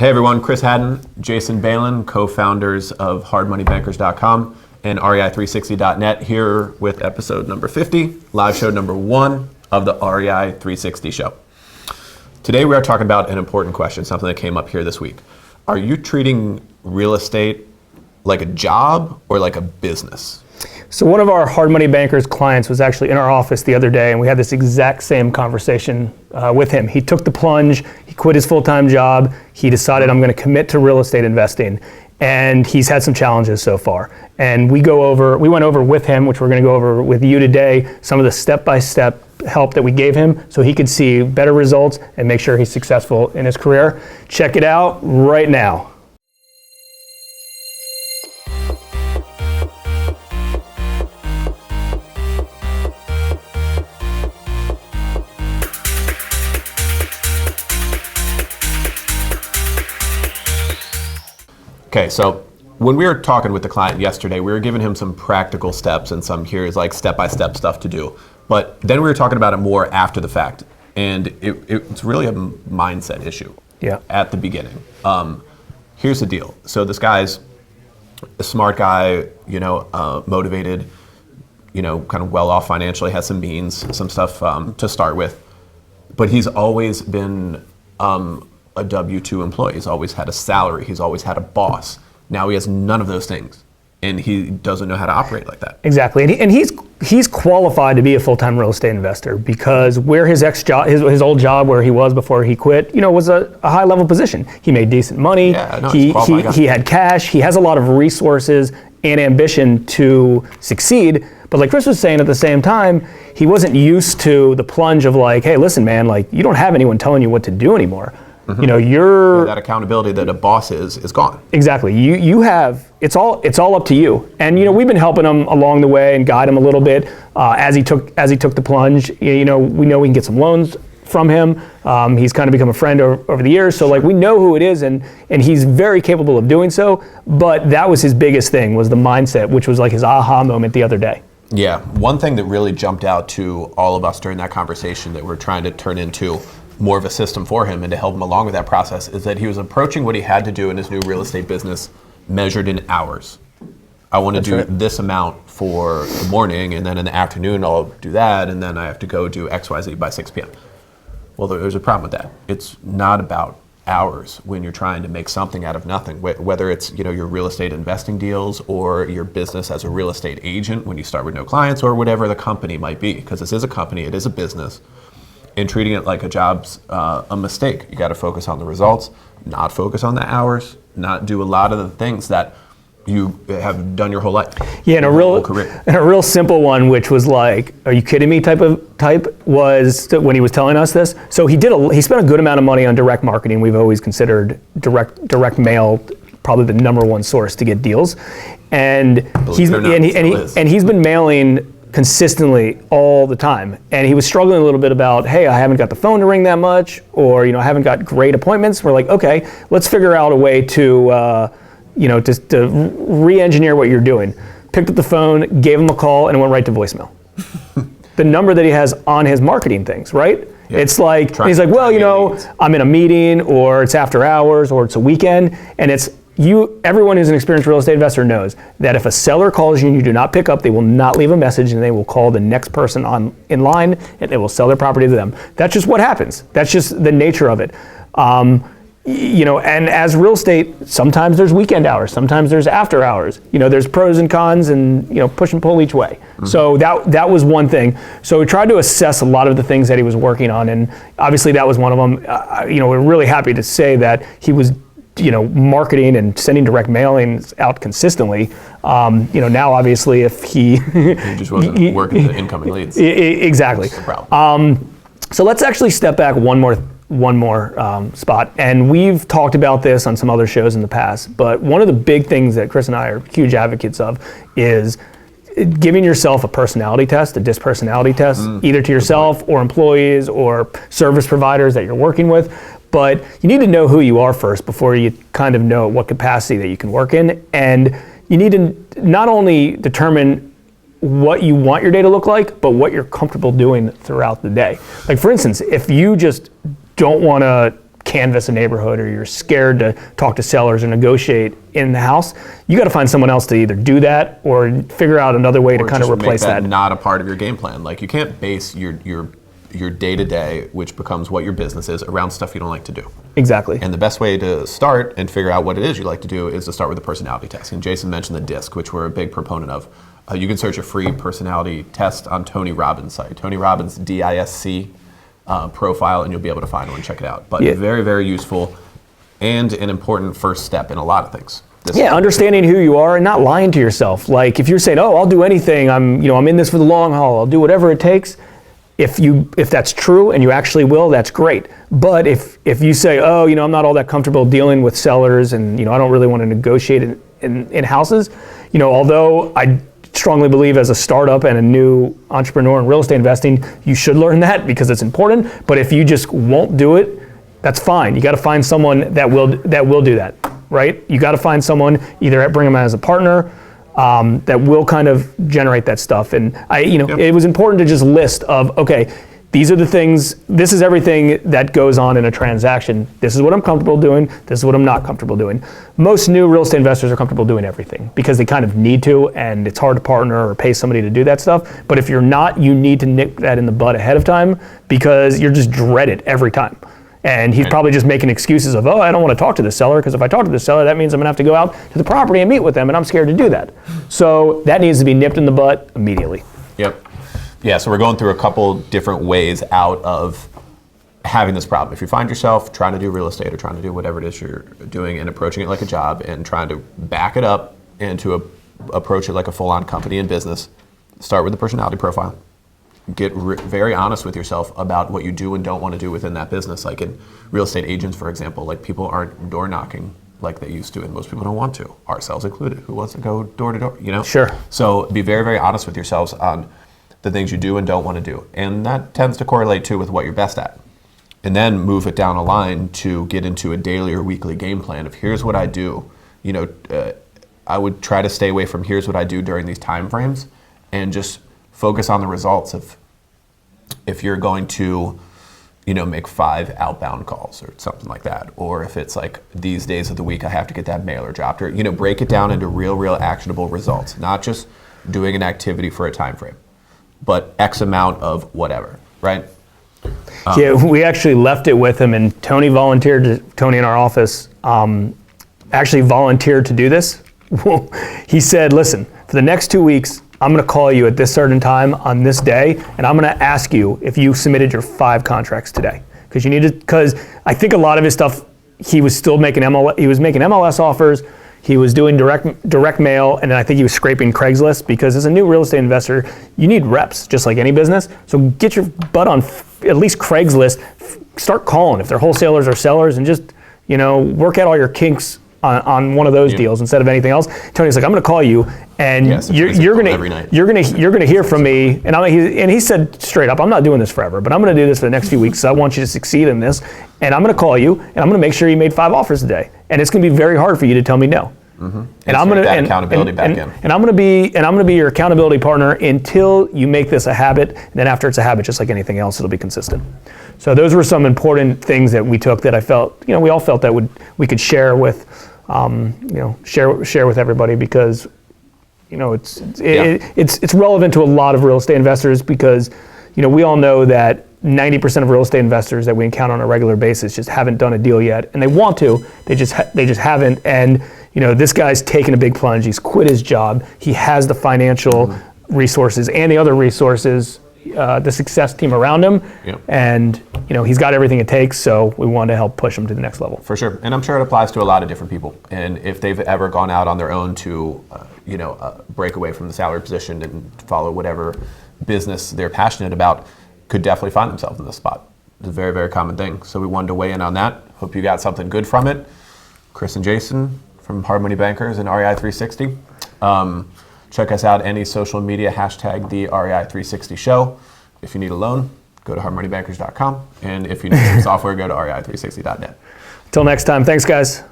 Hey everyone, Chris Haddon, Jason Balin, co-founders of hardmoneybankers.com and REI360.net, here with episode number 50, live show number 1 of the REI 360 show. Today we are talking about an important question, something that came up here this week. Are you treating real estate like a job or like a business? So one of our hard money bankers clients was actually in our office the other day, and we had this exact same conversation with him. He took the plunge, he quit his full-time job, he decided I'm going to commit to real estate investing, and he's had some challenges so far. And we went over with him, which we're going to go over with you today, some of the step-by-step help that we gave him so he could see better results and make sure he's successful in his career. Check it out right now. Okay, so when we were talking with the client yesterday, we were giving him some practical steps and some here's like step-by-step stuff to do. But then we were talking about it more after the fact, and it's really a mindset issue at the beginning. Here's the deal. So this guy's a smart guy, motivated, kind of well off financially, has some means, some stuff to start with. But he's always been a W-2 employee. He's always had a salary. He's always had a boss. Now he has none of those things, and he doesn't know how to operate like that. Exactly, and he's qualified to be a full-time real estate investor because where his his old job where he was before he quit, was a high-level position. He made decent money. He had cash. He has a lot of resources and ambition to succeed. But like Chris was saying, at the same time, he wasn't used to the plunge of like, hey, listen, man, like you don't have anyone telling you what to do anymore. Mm-hmm. That accountability that a boss is gone. Exactly. You have it's all up to you. And we've been helping him along the way and guide him a little bit as he took the plunge. We know we can get some loans from him. He's kind of become a friend over the years. So like we know who it is, and he's very capable of doing so. But that was his biggest thing, was the mindset, which was like his aha moment the other day. Yeah. One thing that really jumped out to all of us during that conversation that we're trying to turn into more of a system for him and to help him along with that process is that he was approaching what he had to do in his new real estate business measured in hours. I want to do this amount for the morning, and then in the afternoon I'll do that, and then I have to go do XYZ by 6 p.m. Well, there's a problem with that. It's not about hours when you're trying to make something out of nothing, whether it's your real estate investing deals or your business as a real estate agent when you start with no clients, or whatever the company might be, because this is a company, it is a business. And treating it like a job's a mistake. You got to focus on the results, not focus on the hours, not do a lot of the things that you have done your whole life. Yeah, and a real simple one, which was like, "Are you kidding me?" type was when he was telling us this. So he spent a good amount of money on direct marketing. We've always considered direct mail probably the number one source to get deals, and he's been mailing consistently all the time. And he was struggling a little bit about, hey, I haven't got the phone to ring that much, or I haven't got great appointments. We're like, okay, let's figure out a way to to re-engineer what you're doing. Picked up the phone, gave him a call, and it went right to voicemail. The number that he has on his marketing things, right? Yeah. It's like, he's like, well, I'm in a meeting, or it's after hours, or it's a weekend, and it's everyone who's an experienced real estate investor knows that if a seller calls you and you do not pick up, they will not leave a message, and they will call the next person in line, and they will sell their property to them. That's just what happens. That's just the nature of it. And as real estate, sometimes there's weekend hours, sometimes there's after hours. There's pros and cons, and push and pull each way. Mm-hmm. So that was one thing. So we tried to assess a lot of the things that he was working on, and obviously that was one of them. We're really happy to say that he was marketing and sending direct mailings out consistently. Now obviously if he just wasn't working the incoming leads. Exactly. That's the problem. So let's actually step back one more spot, and we've talked about this on some other shows in the past, but one of the big things that Chris and I are huge advocates of is giving yourself a personality test, a DISC personality test, either to yourself or employees or service providers that you're working with. But you need to know who you are first before you kind of know what capacity that you can work in. And you need to not only determine what you want your day to look like, but what you're comfortable doing throughout the day. Like for instance, if you just don't want to canvass a neighborhood or you're scared to talk to sellers or negotiate in the house, you got to find someone else to either do that or figure out another way to kind of replace make that. Not a part of your game plan. Like, you can't base your day-to-day, which becomes what your business is, around stuff you don't like to do. Exactly. And the best way to start and figure out what it is you like to do is to start with a personality test. And Jason mentioned the DISC, which we're a big proponent of. You can search a free personality test on Tony Robbins' site. Tony Robbins, DISC profile, and you'll be able to find one. Check it out. But very, very useful and an important first step in a lot of things. Understanding who you are and not lying to yourself. Like, if you're saying, "Oh, I'll do anything. I'm in this for the long haul. I'll do whatever it takes." If that's true and you actually will, that's great. But if you say, "Oh, I'm not all that comfortable dealing with sellers, and I don't really want to negotiate in houses," although I strongly believe as a startup and a new entrepreneur in real estate investing, you should learn that because it's important. But if you just won't do it, that's fine. You got to find someone that will do that, right? You got to find someone, either bring them as a partner, that will kind of generate that stuff. And it was important to just list of, okay, these are the things, this is everything that goes on in a transaction. This is what I'm comfortable doing. This is what I'm not comfortable doing. Most new real estate investors are comfortable doing everything because they kind of need to, and it's hard to partner or pay somebody to do that stuff. But if you're not, you need to nip that in the bud ahead of time because you're just dreaded every time. And he's probably just making excuses of, I don't want to talk to the seller because if I talk to the seller, that means I'm going to have to go out to the property and meet with them, and I'm scared to do that. So that needs to be nipped in the butt immediately. Yep. Yeah, so we're going through a couple different ways out of having this problem. If you find yourself trying to do real estate or trying to do whatever it is you're doing and approaching it like a job and trying to back it up and to approach it like a full-on company and business, start with the personality profile. Get very honest with yourself about what you do and don't want to do within that business. Like in real estate agents, for example, like people aren't door knocking like they used to, and most people don't want to, ourselves included. Who wants to go door to door, Sure. So be very, very honest with yourselves on the things you do and don't want to do. And that tends to correlate too with what you're best at. And then move it down a line to get into a daily or weekly game plan of here's what I do. I would try to stay away from here's what I do during these time frames and just focus on the results of if you're going to, make 5 outbound calls or something like that. Or if it's like these days of the week I have to get that mailer dropped, or, break it down into real actionable results, not just doing an activity for a time frame, but X amount of whatever, right? We actually left it with him, and Tony in our office, actually volunteered to do this. He said, listen, for the next 2 weeks, I'm going to call you at this certain time on this day, and I'm going to ask you if you submitted your 5 contracts today. Because I think a lot of his stuff, he was still making MLS offers, he was doing direct mail, and then I think he was scraping Craigslist, because as a new real estate investor, you need reps, just like any business. So get your butt on at least Craigslist, start calling if they're wholesalers or sellers, and just work out all your kinks on one of those deals instead of anything else. Tony's like, I'm going to call you, and you're going to hear from me. And he said straight up, I'm not doing this forever, but I'm going to do this for the next few weeks. So I want you to succeed in this, and I'm going to call you, and I'm going to make sure you made 5 offers a day. And it's going to be very hard for you to tell me no. Mm-hmm. And I'm going to accountability back in. And I'm going to be your accountability partner until you make this a habit. And then after it's a habit, just like anything else, it'll be consistent. So those were some important things that we took that I felt, we all felt that we could share with, share with everybody, because, it's relevant to a lot of real estate investors, because, we all know that 90% of real estate investors that we encounter on a regular basis just haven't done a deal yet, and they want to, they just haven't. And this guy's taken a big plunge. He's quit his job. He has the financial resources and the other resources, the success team around him, and he's got everything it takes. So we wanted to help push him to the next level. For sure, and I'm sure it applies to a lot of different people. And if they've ever gone out on their own to, break away from the salary position and follow whatever business they're passionate about, could definitely find themselves in this spot. It's a very, very common thing. So we wanted to weigh in on that. Hope you got something good from it. Chris and Jason from Hard Money Bankers and REI 360. Check us out any social media, hashtag the REI 360 show. If you need a loan, go to hardmoneybankers.com. And if you need some software, go to rei360.net. Until next time, thanks guys.